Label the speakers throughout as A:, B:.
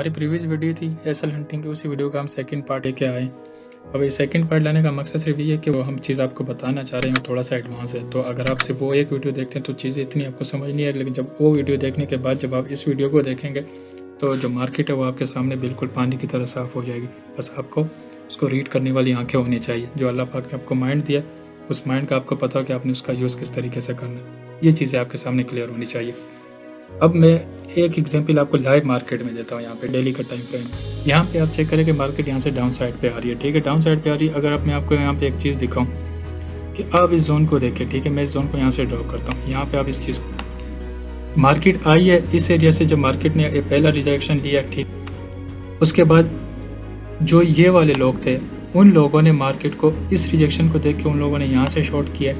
A: हमारी previous video थी acyl hunting की, उसी वीडियो का हम सेकंड पार्ट लेके आए। अब ये सेकंड पार्ट लाने का मकसद सिर्फ ये है कि वो हम चीज़ आपको बताना चाह रहे हैं थोड़ा सा एडवांस है। तो अगर आप सिर्फ वो एक वीडियो देखते हैं तो चीज़ें इतनी आपको समझ नहीं आएगी, लेकिन जब वो वीडियो देखने के बाद जब आप इस वीडियो को देखेंगे तो जो मार्केट है वो आपके सामने बिल्कुल पानी की तरह साफ़ हो जाएगी। बस आपको उसको रीड करने वाली आँखें होनी चाहिए। जो अल्लाह पाक ने आपको माइंड दिया, उस माइंड का आपको पता हो कि आपने उसका यूज़ किस तरीके से करना है। ये चीज़ें आपके सामने क्लियर होनी चाहिए। अब मैं एक एग्जांपल आपको लाइव मार्केट में देता हूँ। यहाँ पे डेली का टाइम फ्रेम, यहाँ पे आप चेक करें कि मार्केट यहाँ से डाउन साइड पे आ रही है। ठीक है, डाउन साइड पे आ रही है। अगर मैं आपको यहाँ पे एक चीज़ दिखाऊँ कि आप इस जोन को देखें, ठीक है, मैं इस जोन को यहाँ से ड्रॉ करता हूँ। यहाँ पे आप इस चीज़ को, मार्केट आई है इस एरिया से, जब मार्केट ने पहला रिजेक्शन लिया, ठीक, उसके बाद जो ये वाले लोग थे उन लोगों ने मार्केट को इस रिजेक्शन को देख के उन लोगों ने यहाँ से शॉर्ट किया,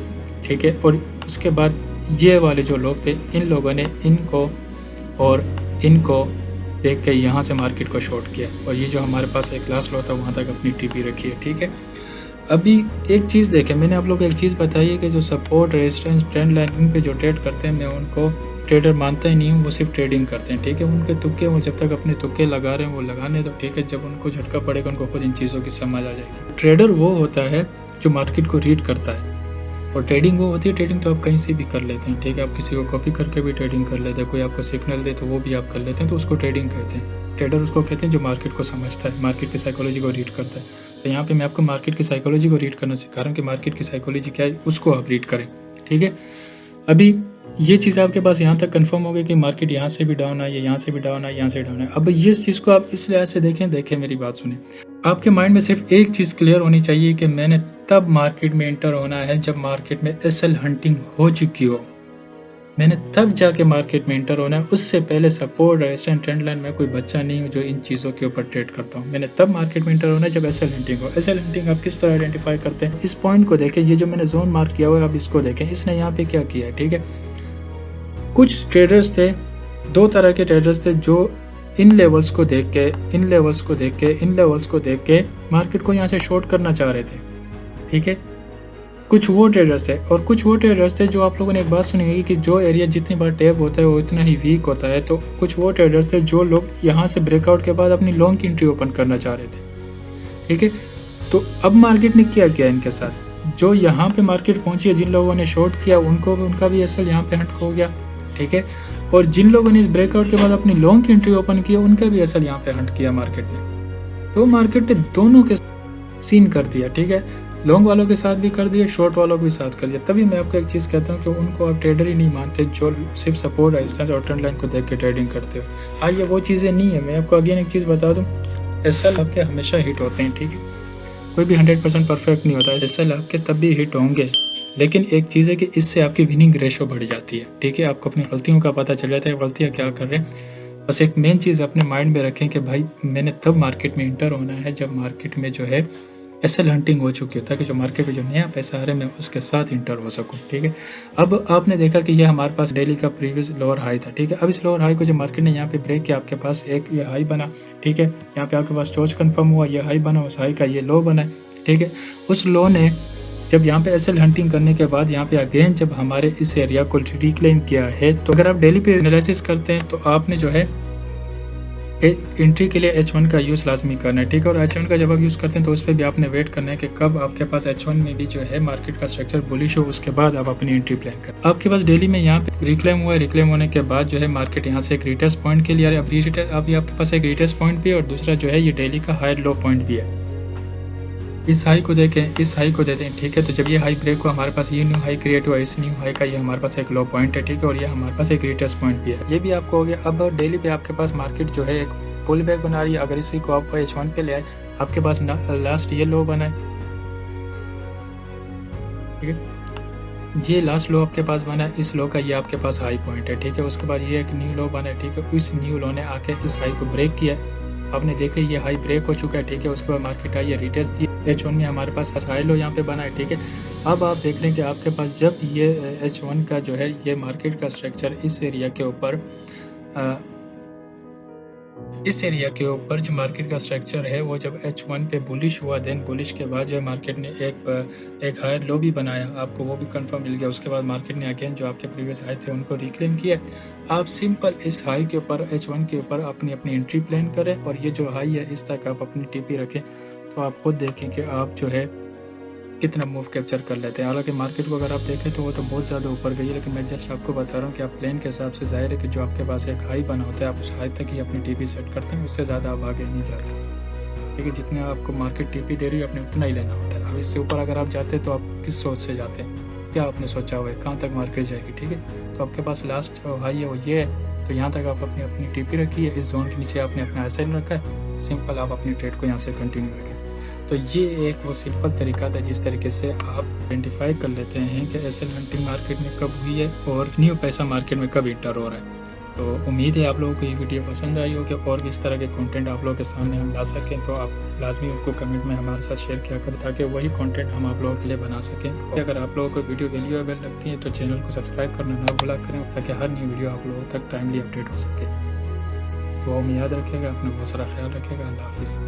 A: ठीक है, और उसके बाद ये वाले जो लोग थे इन लोगों ने इनको और इनको देख के यहाँ से मार्केट को शॉर्ट किया, और ये जो हमारे पास एक लास्ट लो था वहाँ तक अपनी टीपी रखी है। ठीक है, अभी एक चीज़ देखें, मैंने आप लोगों को एक चीज़ बताई है कि जो support resistance trend line in पे जो ट्रेड करते हैं, मैं उनको ट्रेडर मानता ही नहीं हूँ, वो सिर्फ ट्रेडिंग करते हैं। ठीक है, उनके तुक्के, वो जब तक अपने तुक्के लगा रहे हैं वो लगाने दो। ठीक है, जब उनको झटका पड़ेगा उनको खुद इन चीज़ों की समझ आ जाएगी। ट्रेडर वो होता है जो मार्केट को रीड करता है, और ट्रेडिंग वो होती है, ट्रेडिंग तो आप कहीं से भी कर लेते हैं। ठीक है, आप किसी को कॉपी करके भी ट्रेडिंग कर लेते हैं, कोई आपको सिग्नल दे तो वो भी आप कर लेते हैं, तो उसको ट्रेडिंग कहते हैं। ट्रेडर उसको कहते हैं जो मार्केट को समझता है, मार्केट की साइकोलॉजी को रीड करता है। तो यहाँ पे मैं आपको मार्केट की साइकोलॉजी को रीड करना सिखा रहा हूँ कि मार्केट की साइकोलॉजी क्या है, उसको आप रीड करें। ठीक है, अभी ये चीज़ आपके पास यहाँ तक कंफर्म हो गई कि मार्केट यहाँ से भी डाउन आई है, यहाँ से भी डाउन आई, यहाँ से डाउन है। अब ये चीज़ को आप इस लिहाज से देखें मेरी बात सुने, आपके माइंड में सिर्फ एक चीज़ क्लियर होनी चाहिए कि मैंने तब मार्केट में एंटर होना है जब मार्केट में एसएल हंटिंग हो चुकी हो। मैंने तब जाके मार्केट में एंटर होना है, उससे पहले सपोर्ट रेजिस्टेंस ट्रेंड लाइन में कोई बच्चा नहीं हूँ जो इन चीज़ों के ऊपर ट्रेड करता हूँ। मैंने तब मार्केट में एंटर होना है जब एसएल हंटिंग हो। एसएल हंटिंग आप किस तरह आइडेंटिफाई करते हैं, इस पॉइंट को देखें, ये जो मैंने जोन मार्क किया हुआ है आप इसको देखें, इसने यहाँ पे क्या किया है। ठीक है, कुछ ट्रेडर्स थे, दो तरह के ट्रेडर्स थे जो इन लेवल्स को देख के, इन लेवल्स को देख के, इन लेवल्स को देख के मार्केट को यहाँ से शॉर्ट करना चाह रहे थे। ठीक है, कुछ वो ट्रेडर्स थे, और कुछ वो ट्रेडर्स थे जो, आप लोगों ने एक बात सुनी होगी कि जो एरिया जितनी बार टैप होता है वो इतना ही वीक होता है। तो कुछ वो ट्रेडर्स थे जो लोग यहाँ से ब्रेकआउट के बाद अपनी लॉन्ग की एंट्री ओपन करना चाह रहे थे। ठीक है, तो अब मार्केट ने क्या किया इनके साथ, जो यहाँ पे मार्केट पहुंची है, जिन लोगों ने शॉर्ट किया उनको भी, उनका भी एसएल यहाँ पे हट हो गया। ठीक है, और जिन लोगों ने इस ब्रेकआउट के बाद अपनी लॉन्ग की एंट्री ओपन किया उनका भी एसएल यहाँ पे हट किया मार्केट ने। तो मार्केट ने दोनों के सीन कर दिया। ठीक है, लॉन्ग वालों के साथ भी कर दिया, शॉर्ट वालों के भी साथ कर दिया। तभी मैं आपको एक चीज़ कहता हूँ कि उनको आप ट्रेडर ही नहीं मानते जो सिर्फ सपोर्ट रेजिस्टेंस और ट्रेंड लाइन को देख के ट्रेडिंग करते हो। हाँ, ये वो चीज़ें नहीं है। मैं आपको अगेन एक चीज़ बता दूँ, एसएल आपके हमेशा हिट होते हैं। ठीक है, कोई भी 100% परफेक्ट नहीं होता है। एसएल आपके तब भी हिट होंगे, लेकिन एक चीज़ है कि इससे आपकी विनिंग रेशो बढ़ जाती है। ठीक है, आपको अपनी गलतियों का पता चल जाता है, गलतियाँ क्या कर रहे हैं। बस एक मेन चीज़ अपने माइंड में रखें कि भाई मैंने तब मार्केट में इंटर होना है जब मार्केट में जो है एसएल हंटिंग हो चुकी है, ताकि जो मार्केट में जो नया पैसा आ रहा है मैं उसके साथ इंटर हो सकूं। ठीक है, अब आपने देखा कि ये हमारे पास डेली का प्रीवियस लोअर हाई था। ठीक है, अब इस लोअर हाई को जो मार्केट ने यहाँ पे ब्रेक किया, आपके पास एक ये हाई बना। ठीक है, यहाँ पे आपके पास चोच कंफर्म हुआ, ये हाई बना, उस हाई का ये लो बना। ठीक है, उस लो ने जब यहाँ पे एसएल हंटिंग करने के बाद यहाँ पे अगेन जब हमारे इस एरिया को रिक्लेम किया है, तो अगर आप डेली पे एनालिसिस करते हैं तो आपने जो है एंट्री के लिए H1 का यूज़ लाजमी करना है। ठीक है, और H1 का जब आप यूज़ करते हैं तो उस पर भी आपने वेट करना है कि कब आपके पास H1 में भी जो है मार्केट का स्ट्रक्चर बुलिश हो, उसके बाद आप अपनी एंट्री प्लान करें। आपके पास डेली में यहाँ पे रिक्लेम हुआ है, रिक्लेम होने के बाद जो है मार्केट यहाँ से एक रिटेस्ट पॉइंट के लिए अभी आपके पास एक रिटेस्ट पॉइंट भी है, और दूसरा जो है ये डेली का हाई लो पॉइंट भी है। इस हाई को देखें, इस हाई को देते हैं। ठीक है, तो जब ये हाई ब्रेक हुआ, हमारे पास ये न्यू हाई क्रिएट हुआ, इस न्यू हाई का ये हमारे पास एक लो पॉइंट है। ठीक है, और ये हमारे पास एक रिटेस्ट पॉइंट भी है, ये भी आपको हो गया। अब डेली पे आपके पास मार्केट जो है एक पुल बैक बना रही है। अगर इसी को आप H1 पे ले आए, आपके पास लास्ट ये लो बना है। ठीक है, ये लास्ट लो आपके पास बना है, इस लो का ये आपके पास हाई पॉइंट है। ठीक है, उसके बाद ये एक न्यू लो बना है। ठीक है, उस न्यू लो ने आके इस हाई को ब्रेक किया है, आपने देखा ये हाई ब्रेक हो चुका है। ठीक है, उसके बाद मार्केट आई, ये रिटेस्ट दी, H1 में हमारे पास हाई लो यहाँ पे बना है। ठीक है, अब आप देख रहे हैं कि आपके पास जब ये H1 का जो है ये मार्केट का स्ट्रक्चर इस एरिया के ऊपर इस एरिया के ऊपर जो मार्केट का स्ट्रक्चर है वो जब H1 पे बुलिश हुआ, देन बुलिश के बाद जो मार्केट ने एक हायर लो भी बनाया, आपको वो भी कंफर्म मिल गया। उसके बाद मार्केट ने अगेन जो आपके प्रीवियस हाई थे उनको रिक्लेम किया। आप सिंपल इस हाई के ऊपर H1 के ऊपर अपनी एंट्री प्लान करें और ये जो हाई है इस तक आप अपनी टीपी रखें, तो आप खुद देखें कि आप जो है कितना मूव कैप्चर कर लेते हैं। हालांकि मार्केट को अगर आप देखें तो वो तो बहुत ज़्यादा ऊपर गई है, लेकिन मैं जस्ट आपको बता रहा हूँ कि आप प्लान के हिसाब से जाहिर है कि जो आपके पास एक हाई बना होता है आप उस हाई तक ही अपनी टीपी सेट करते हैं, उससे ज़्यादा आप आगे नहीं जाते। ठीक है, जितने आपको मार्केट टीपी दे रही है अपने उतना ही लेना होता है। अब इससे ऊपर अगर आप जाते हैं तो आप किस सोच से जाते हैं, क्या आपने सोचा हुआ है कहाँ तक मार्केट जाएगी। ठीक है, तो आपके पास लास्ट हाई है वो ये है, तो यहाँ तक आप अपनी टीपी रखी है, इस जोन के नीचे आपने अपना एसएल रखा है, सिंपल आप अपनी ट्रेड को यहाँ से कंटिन्यू रखें। तो ये एक वो सिंपल तरीका था जिस तरीके से आप आइडेंटिफाई कर लेते हैं कि एसएल हंटिंग मार्केट में कब हुई है और न्यू पैसा मार्केट में कब इंटर हो रहा है। तो उम्मीद है आप लोगों को ये वीडियो पसंद आई हो कि और भी इस तरह के कंटेंट आप लोगों के सामने हम ला सकें, तो आप लाजमी उनको कमेंट में हमारे साथ शेयर किया करें ताकि वही कंटेंट हम आप लोगों के लिए बना सकें। अगर आप लोगों को वीडियो वैल्यूएबल लगती है तो चैनल को सब्सक्राइब करना ना भूला करें ताकि हर न्यू वीडियो आप लोगों तक टाइमली अपडेट हो सके। तो हम याद रखिएगा, अपना बहुत सारा ख्याल रखिएगा। अल्लाह हाफिज़।